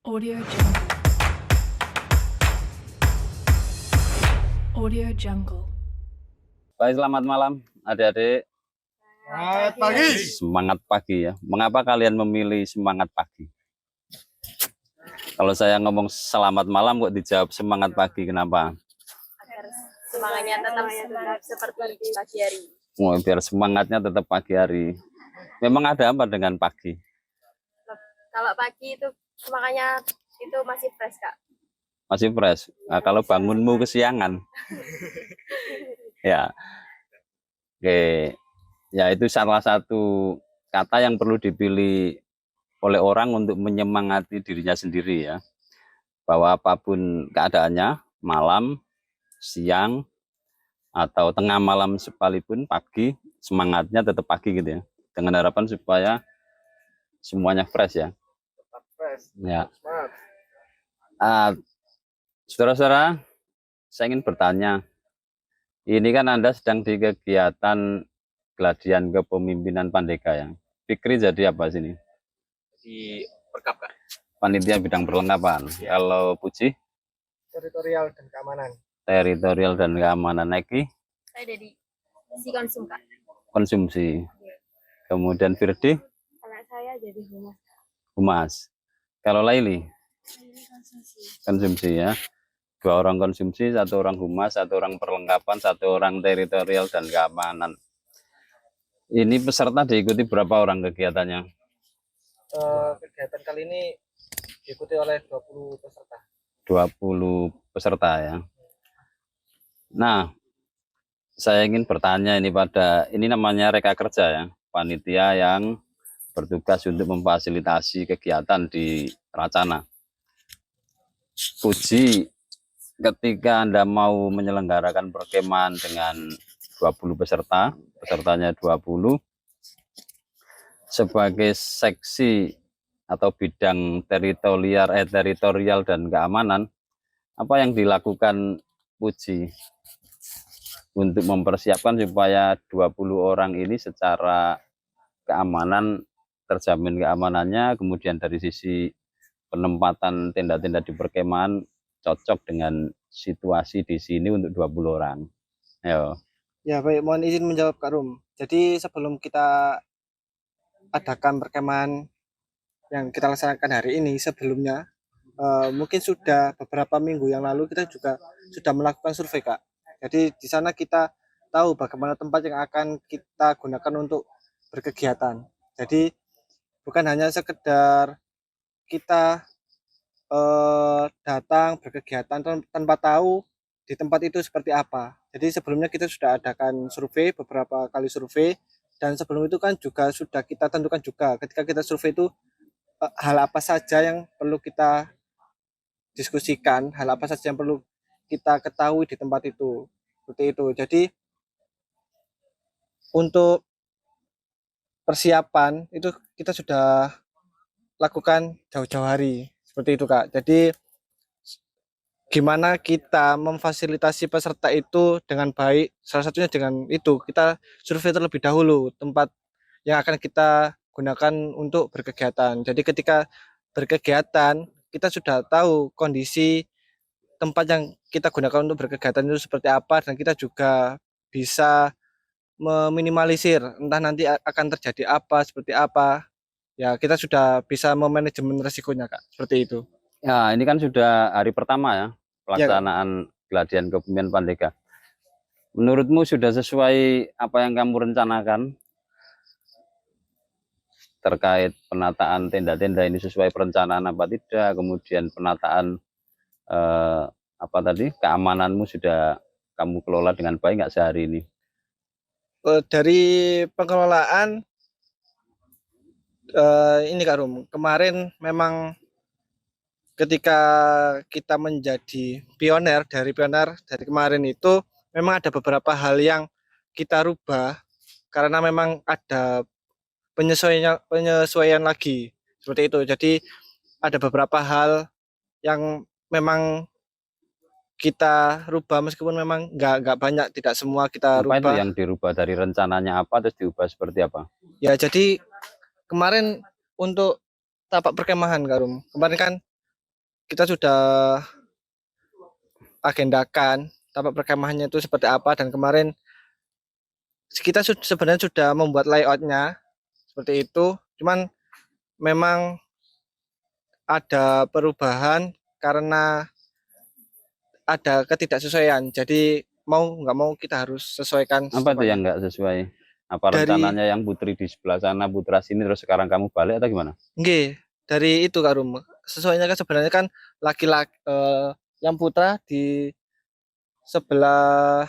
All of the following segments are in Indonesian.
Audio Jungle. Audio Jungle. Baik, selamat malam adik-adik. Selamat pagi. Semangat pagi ya. Mengapa kalian memilih semangat pagi? Kalau saya ngomong selamat malam kok dijawab semangat pagi, kenapa? Agar semangatnya tetap seperti di pagi hari. Oh, biar semangatnya tetap pagi hari. Memang ada apa dengan pagi? Kalau pagi itu semangatnya itu masih fresh, Kak. Masih fresh. Nah, kalau bangunmu kesiangan. Ya. Oke. Ya, itu salah satu kata yang perlu dipilih oleh orang untuk menyemangati dirinya sendiri ya. Bahwa apapun keadaannya, malam, siang, atau tengah malam sekalipun, pagi, semangatnya tetap pagi gitu ya. Dengan harapan supaya semuanya fresh ya. Tetap fresh. Ya. Semangat. Saudara-saudara, saya ingin bertanya. Ini kan Anda sedang di kegiatan Gladian Kepemimpinan Pandega ya. Fikri jadi apa sini? Di perkap, Kak. Panitia bidang perlengkapan. Kalau Puji, Teritorial dan keamanan. teritorial dan keamanan. Eki, Saya jadi si konsum, Kak. konsumsi. Kemudian Firdi, Kalau saya jadi humas. humas. Kalau Laili, konsumsi ya. 2 orang konsumsi, 1 orang humas, 1 orang perlengkapan, 1 orang teritorial dan keamanan. Ini peserta diikuti berapa orang kegiatannya? Kegiatan kali ini diikuti oleh 20 peserta. 20 peserta ya. Nah, saya ingin bertanya ini namanya reka kerja ya, panitia yang bertugas untuk memfasilitasi kegiatan di Racana. Puji, ketika Anda mau menyelenggarakan perkemahan dengan 20 peserta, pesertanya 20, sebagai seksi atau bidang teritorial dan keamanan, apa yang dilakukan Puji untuk mempersiapkan supaya 20 orang ini secara keamanan terjamin keamanannya, kemudian dari sisi penempatan tenda-tenda di perkemahan cocok dengan situasi di sini untuk 20 orang. Ayo. Ya baik, mohon izin menjawab Kak Rum. Jadi sebelum kita adakan perkemahan yang kita laksanakan hari ini, sebelumnya mungkin sudah beberapa minggu yang lalu kita juga sudah melakukan survei, Kak. Jadi di sana kita tahu bagaimana tempat yang akan kita gunakan untuk berkegiatan. Jadi bukan hanya sekedar kita datang berkegiatan tanpa tahu di tempat itu seperti apa. Jadi sebelumnya kita sudah adakan survei, beberapa kali survei, dan sebelum itu kan juga sudah kita tentukan juga ketika kita survei itu hal apa saja yang perlu kita diskusikan, hal apa saja yang perlu kita ketahui di tempat itu. Seperti itu. Jadi untuk persiapan itu kita sudah lakukan jauh-jauh hari. Seperti itu, Kak. Jadi gimana kita memfasilitasi peserta itu dengan baik, salah satunya dengan itu kita survei terlebih dahulu tempat yang akan kita gunakan untuk berkegiatan. Jadi ketika berkegiatan kita sudah tahu kondisi tempat yang kita gunakan untuk berkegiatan itu seperti apa, dan kita juga bisa meminimalisir entah nanti akan terjadi apa, seperti apa. Ya, kita sudah bisa memanajemen resikonya, Kak. Seperti itu. Ya, ini kan sudah hari pertama ya Ya, Kak. pelaksanaan Gladian Kepemimpinan Pandega. Menurutmu sudah sesuai apa yang kamu rencanakan terkait penataan tenda-tenda ini, sesuai perencanaan apa tidak? Kemudian penataan apa tadi, keamananmu sudah kamu kelola dengan baik nggak sehari ini? Dari pengelolaan ini Kak Rum, kemarin memang ketika kita menjadi pioner dari kemarin itu memang ada beberapa hal yang kita rubah karena memang ada penyesuaian lagi seperti itu. Jadi ada beberapa hal yang memang kita rubah meskipun memang nggak banyak, tidak semua kita Apa itu rubah. yang dirubah dari rencananya apa terus diubah seperti apa? Ya, jadi kemarin untuk tapak perkemahan Kak Rum, kemarin kan kita sudah agendakan tempat perkemahannya itu seperti apa, dan kemarin kita sebenarnya sudah membuat layoutnya seperti itu, cuman memang ada perubahan karena ada ketidaksesuaian. Jadi mau nggak mau kita harus sesuaikan Apa tuh yang secepatnya. nggak sesuai? Apa Dari rencananya yang Putri di sebelah sana, Putra sini, terus sekarang kamu balik atau gimana? nggih, dari itu Kak Rum. Sesuainya kan sebenarnya kan laki-laki yang putra di sebelah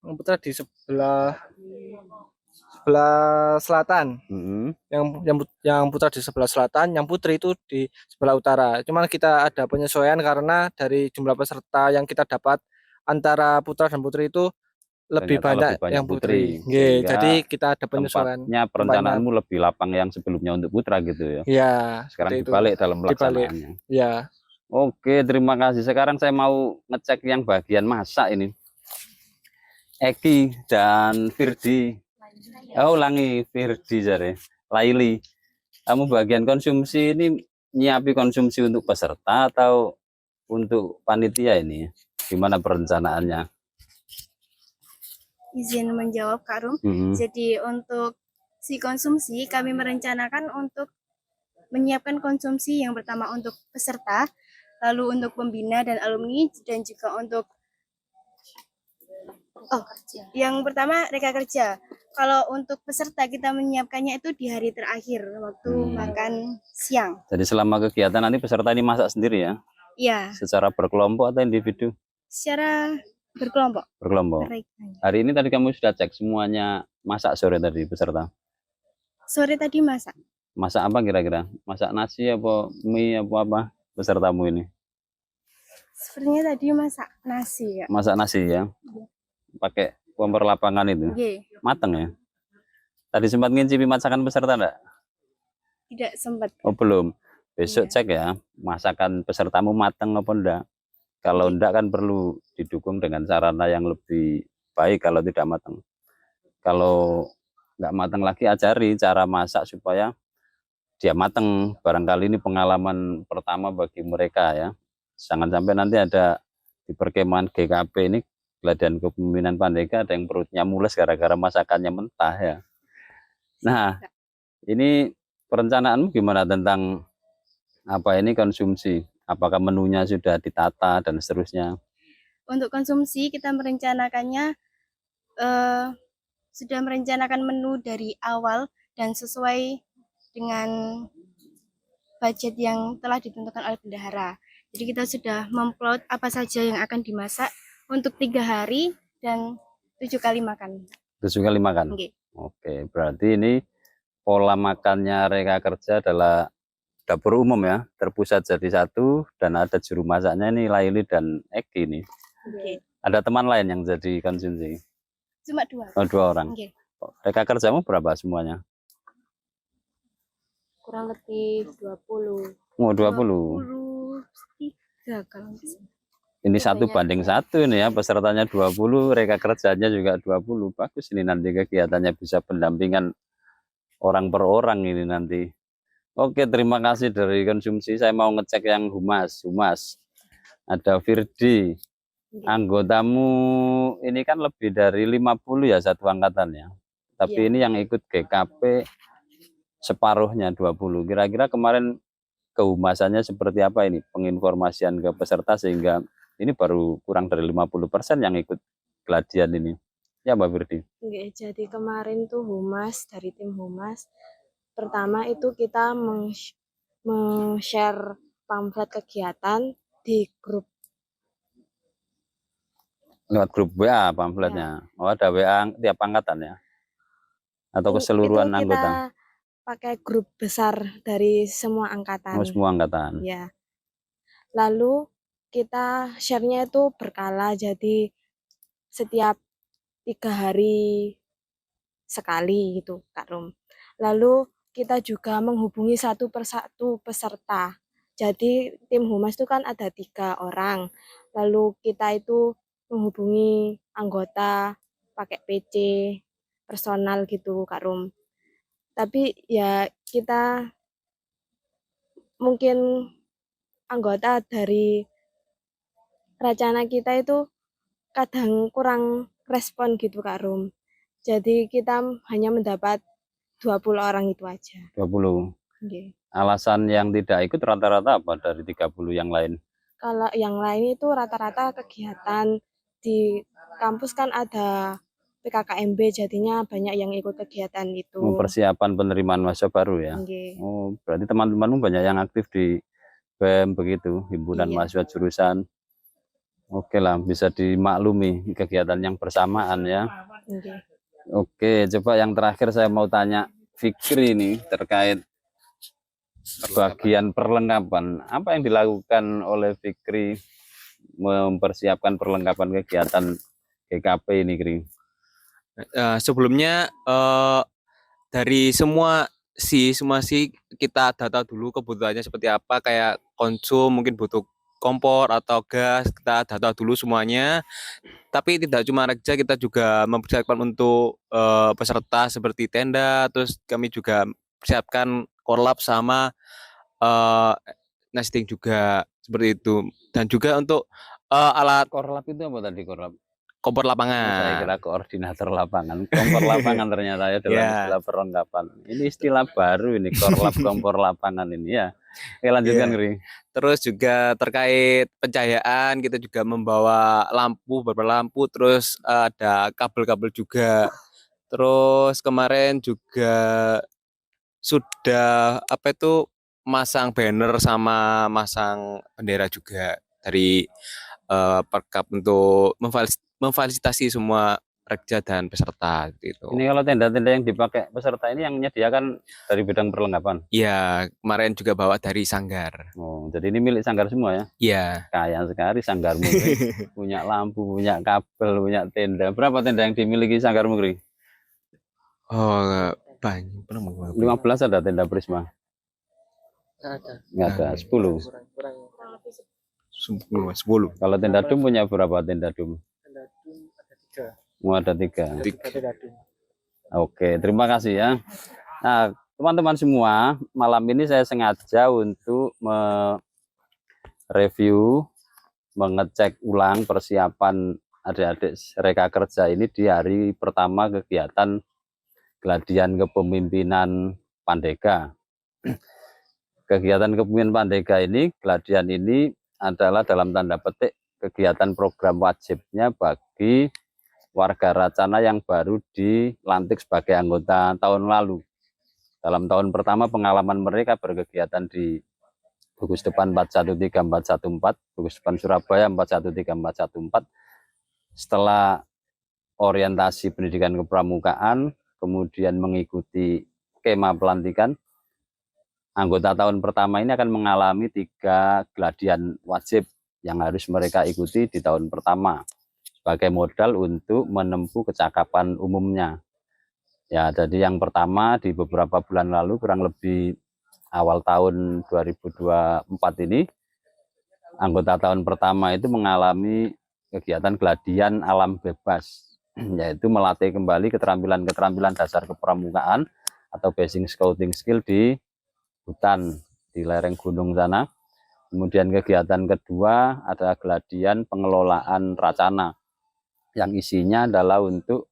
yang putra di sebelah sebelah selatan. Mm-mm. Yang putra di sebelah selatan, yang putri itu di sebelah utara. Cuman kita ada penyesuaian karena dari jumlah peserta yang kita dapat antara putra dan putri itu lebih Ternyata lebih banyak banyak yang Putri, putri. Nggih, jadi sehingga kita ada penyesuaian tempatnya tempatnya. perencanaanmu lebih lapang yang sebelumnya untuk Putra gitu ya. Ya, seperti Sekarang itu. dibalik dalam Dibalik. pelaksanaannya. Ya. Oke, terima kasih. Sekarang saya mau ngecek yang bagian masak ini. Eki dan Firdi. Oh, ulangi Firdi jare. Laili. Kamu bagian konsumsi ini nyiapi konsumsi untuk peserta atau untuk panitia ini? Gimana perencanaannya? Izin menjawab Kak Rum. Jadi untuk si konsumsi kami merencanakan untuk menyiapkan konsumsi yang pertama untuk peserta, lalu untuk pembina dan alumni, dan juga untuk yang pertama reka kerja. Kalau untuk peserta kita menyiapkannya itu di hari terakhir waktu makan siang. Jadi selama kegiatan nanti peserta ini masak sendiri ya? Iya, Secara berkelompok atau individu? secara berkelompok. Berkelompok. Hari ini tadi kamu sudah cek semuanya masak sore tadi peserta? Sore tadi masak. Masak apa kira-kira? Masak nasi apa mie apa pesertamu ini? Sepertinya tadi masak nasi ya. Masak nasi ya? Pakai kompor lapangan itu? Oke. Mateng ya? Tadi sempat ngincipi masakan peserta enggak? Tidak sempat. Oh belum. Besok cek ya, masakan pesertamu mateng apa enggak. Kalau enggak kan perlu didukung dengan sarana yang lebih baik kalau tidak matang. Kalau enggak matang lagi ajari cara masak supaya dia matang. Barangkali ini pengalaman pertama bagi mereka ya. Jangan sampai nanti ada di perkemahan GKP ini Gladian Kepemimpinan Pandega ada yang perutnya mules gara-gara masakannya mentah ya. Nah, ini perencanaanmu gimana tentang apa ini konsumsi? Apakah menunya sudah ditata dan seterusnya? Untuk konsumsi kita merencanakannya sudah merencanakan menu dari awal dan sesuai dengan budget yang telah ditentukan oleh bendahara. Jadi kita sudah memplot apa saja yang akan dimasak untuk 3 hari dan 7 kali makan. 7 kali makan? Okay. Oke, berarti ini pola makannya Reka Kerja adalah dapur umum ya, terpusat jadi satu dan ada juru masaknya ini Laili dan Eki ini. Okay. Ada teman lain yang jadi konsumsi? Cuma 2. Oh, 2 orang. Okay. Reka Kerjamu berapa semuanya? Kurang lebih 20. Oh, 20. 23 kalau misalnya. Ini 1:1 ini ya, pesertanya 20, Reka Kerjanya juga 20. Bagus ini nanti kegiatannya bisa pendampingan orang per orang ini nanti. Oke, terima kasih dari konsumsi. Saya mau ngecek yang humas. Ada Firdi. Anggotamu ini kan lebih dari 50 ya satu angkatan ya. Tapi ini yang ikut GKP separuhnya 20. Kira-kira kemarin kehumasannya seperti apa ini? Penginformasian ke peserta sehingga ini baru kurang dari 50% yang ikut Gladian ini. Ya Mbak Firdi. Oke, jadi kemarin tuh humas dari tim humas. Pertama itu kita meng-share pamflet kegiatan di grup. Lewat grup WA pamfletnya. Ya. Oh ada WA tiap angkatan ya? Atau keseluruhan itu anggota? Kita pakai grup besar dari semua angkatan. Oh, semua angkatan. Ya. Lalu kita share-nya itu berkala, jadi setiap 3 hari sekali gitu Kak Rum. Lalu kita juga menghubungi satu persatu peserta. Jadi tim humas itu kan ada 3 orang. Lalu kita itu menghubungi anggota pakai PC personal gitu Kak Rum. Tapi ya kita mungkin anggota dari rencana kita itu kadang kurang respon gitu Kak Rum. Jadi kita hanya mendapat 20 orang itu aja. 20. Nggih. Alasan yang tidak ikut rata-rata apa dari 30 yang lain? Kalau yang lain itu rata-rata kegiatan di kampus kan ada PKKMB, jadinya banyak yang ikut kegiatan itu. Persiapan penerimaan mahasiswa baru ya. Nggih. Oh, berarti teman-temanmu banyak yang aktif di BEM begitu, himpunan Iya. mahasiswa jurusan. Oke lah, bisa dimaklumi kegiatan yang bersamaan ya. Nggih. Oke, coba yang terakhir saya mau tanya Fikri nih terkait bagian perlengkapan. Apa yang dilakukan oleh Fikri mempersiapkan perlengkapan kegiatan GKP ini, Kri? Sebelumnya dari semua sih kita data dulu kebutuhannya seperti apa, kayak konsum mungkin butuh kompor atau gas, kita data dulu semuanya. Tapi tidak cuma Rekja, kita juga mempersiapkan untuk peserta seperti tenda, terus kami juga persiapkan korlap sama nesting juga seperti itu. Dan juga untuk alat Korlap itu apa tadi korlap? kompor Oh, saya lapangan. kira koordinator lapangan, kompor lapangan ternyata ya dalam Ya, istilah perlengkapan. Ini istilah baru ini, korlap kompor lapangan ini ya. Oke, lanjutkan, ya. Kri. Terus juga terkait pencahayaan, kita juga membawa lampu, beberapa lampu, terus ada kabel-kabel juga. Terus kemarin juga sudah apa itu masang banner sama masang bendera juga dari Perkap untuk memfasilitasi semua rekja dan peserta gitu. Ini kalau tenda-tenda yang dipakai peserta ini yang menyediakan dari bidang perlengkapan. Iya, kemarin juga bawa dari Sanggar. Oh, jadi ini milik Sanggar semua ya? Iya. Kaya sekali Sanggarmu, Kri. Punya lampu, punya kabel, punya tenda. Berapa tenda yang dimiliki Sanggarmu, Kri? Oh, banyak. 15 ada tenda Prisma? Nggak ada, 10. 10. Kalau tenda Dum punya berapa tenda Dum? Oh, ada 3. Oke, terima kasih ya. Nah, teman-teman semua, malam ini saya sengaja untuk mereview, mengecek ulang persiapan adik-adik Reka Kerja ini di hari pertama kegiatan Gladian Kepemimpinan Pandega. Kegiatan Kepemimpinan Pandega ini, Gladian ini adalah dalam tanda petik kegiatan program wajibnya bagi warga Racana yang baru dilantik sebagai anggota tahun lalu. Dalam tahun pertama pengalaman mereka berkegiatan di Gugus Depan 413414, Gugus Depan Surabaya 413414. Setelah orientasi pendidikan kepramukaan, kemudian mengikuti skema pelantikan, anggota tahun pertama ini akan mengalami 3 gladian wajib yang harus mereka ikuti di tahun pertama sebagai modal untuk menempuh kecakapan umumnya. Ya, jadi yang pertama di beberapa bulan lalu, kurang lebih awal tahun 2024 ini, anggota tahun pertama itu mengalami kegiatan gladian alam bebas, yaitu melatih kembali keterampilan-keterampilan dasar kepramukaan atau basic scouting skill di hutan, di lereng gunung sana. Kemudian kegiatan kedua adalah gladian pengelolaan Racana, yang isinya adalah untuk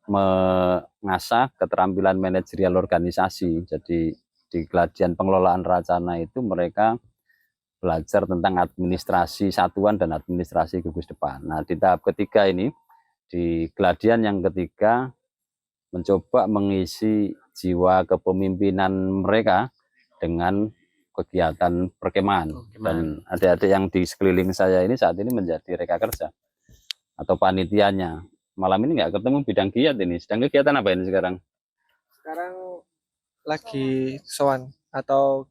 mengasah keterampilan manajerial organisasi. Jadi di gladian pengelolaan Racana itu mereka belajar tentang administrasi satuan dan administrasi gugus depan. Nah, di tahap ketiga ini, di gladian yang ketiga, mencoba mengisi jiwa kepemimpinan mereka dengan kegiatan perkemahan. Dan adik-adik yang di sekeliling saya ini saat ini menjadi Reka Kerja atau panitianya. Malam ini nggak ketemu bidang giat ini. Sedang kegiatan apa ini sekarang? Sekarang lagi sowan atau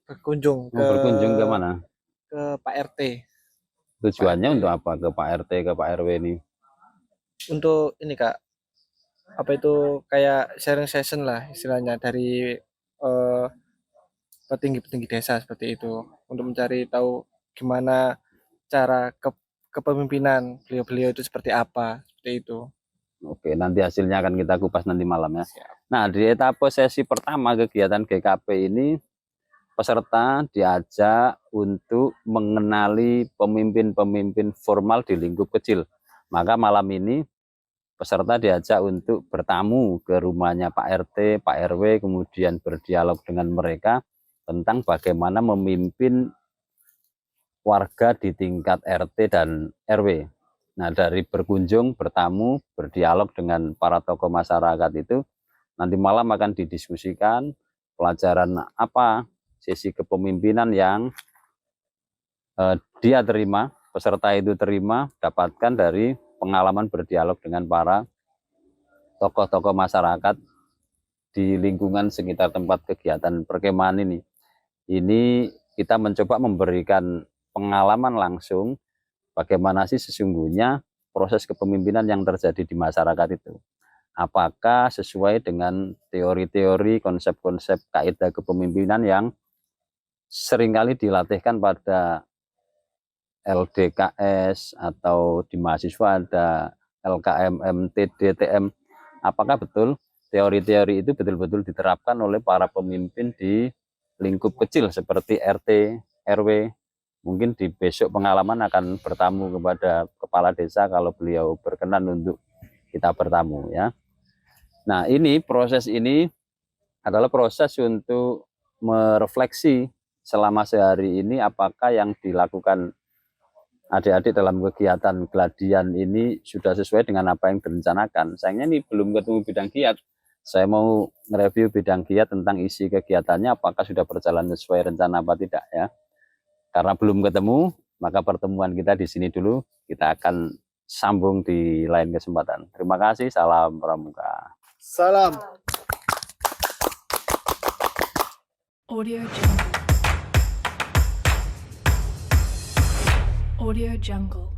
berkunjung Mau berkunjung ke mana? ke Pak RT. Tujuannya untuk apa ke Pak RT, ke Pak RW ini? Untuk ini Kak, apa itu kayak sharing session lah istilahnya dari petinggi-petinggi desa seperti itu, untuk mencari tahu gimana cara kepemimpinan beliau-beliau itu seperti apa, seperti itu. Oke, nanti hasilnya akan kita kupas nanti malam ya. Nah, di etapa sesi pertama kegiatan GKP ini peserta diajak untuk mengenali pemimpin-pemimpin formal di lingkup kecil. Maka malam ini peserta diajak untuk bertamu ke rumahnya Pak RT, Pak RW, kemudian berdialog dengan mereka tentang bagaimana memimpin warga di tingkat RT dan RW. Nah, dari berkunjung, bertamu, berdialog dengan para tokoh masyarakat itu, nanti malam akan didiskusikan pelajaran apa sesi kepemimpinan yang dia terima, peserta itu terima, dapatkan dari pengalaman berdialog dengan para tokoh-tokoh masyarakat di lingkungan sekitar tempat kegiatan perkemahan ini. Ini kita mencoba memberikan pengalaman langsung bagaimana sih sesungguhnya proses kepemimpinan yang terjadi di masyarakat itu. Apakah sesuai dengan teori-teori, konsep-konsep kaidah kepemimpinan yang seringkali dilatihkan pada LDKS atau di mahasiswa ada LKMM, TDTM. Apakah betul teori-teori itu betul-betul diterapkan oleh para pemimpin di lingkup kecil seperti RT, RW? Mungkin di besok pengalaman akan bertamu kepada kepala desa kalau beliau berkenan untuk kita bertamu ya. Nah, proses ini adalah proses untuk merefleksi selama sehari ini apakah yang dilakukan adik-adik dalam kegiatan geladian ini sudah sesuai dengan apa yang direncanakan. Sayangnya ini belum ketemu bidang giat. Saya mau nge-review bidang giat tentang isi kegiatannya apakah sudah berjalan sesuai rencana apa tidak ya. Karena belum ketemu, maka pertemuan kita di sini dulu. Kita akan sambung di lain kesempatan. Terima kasih, salam pramuka. Salam. Audio Jungle. Audio Jungle.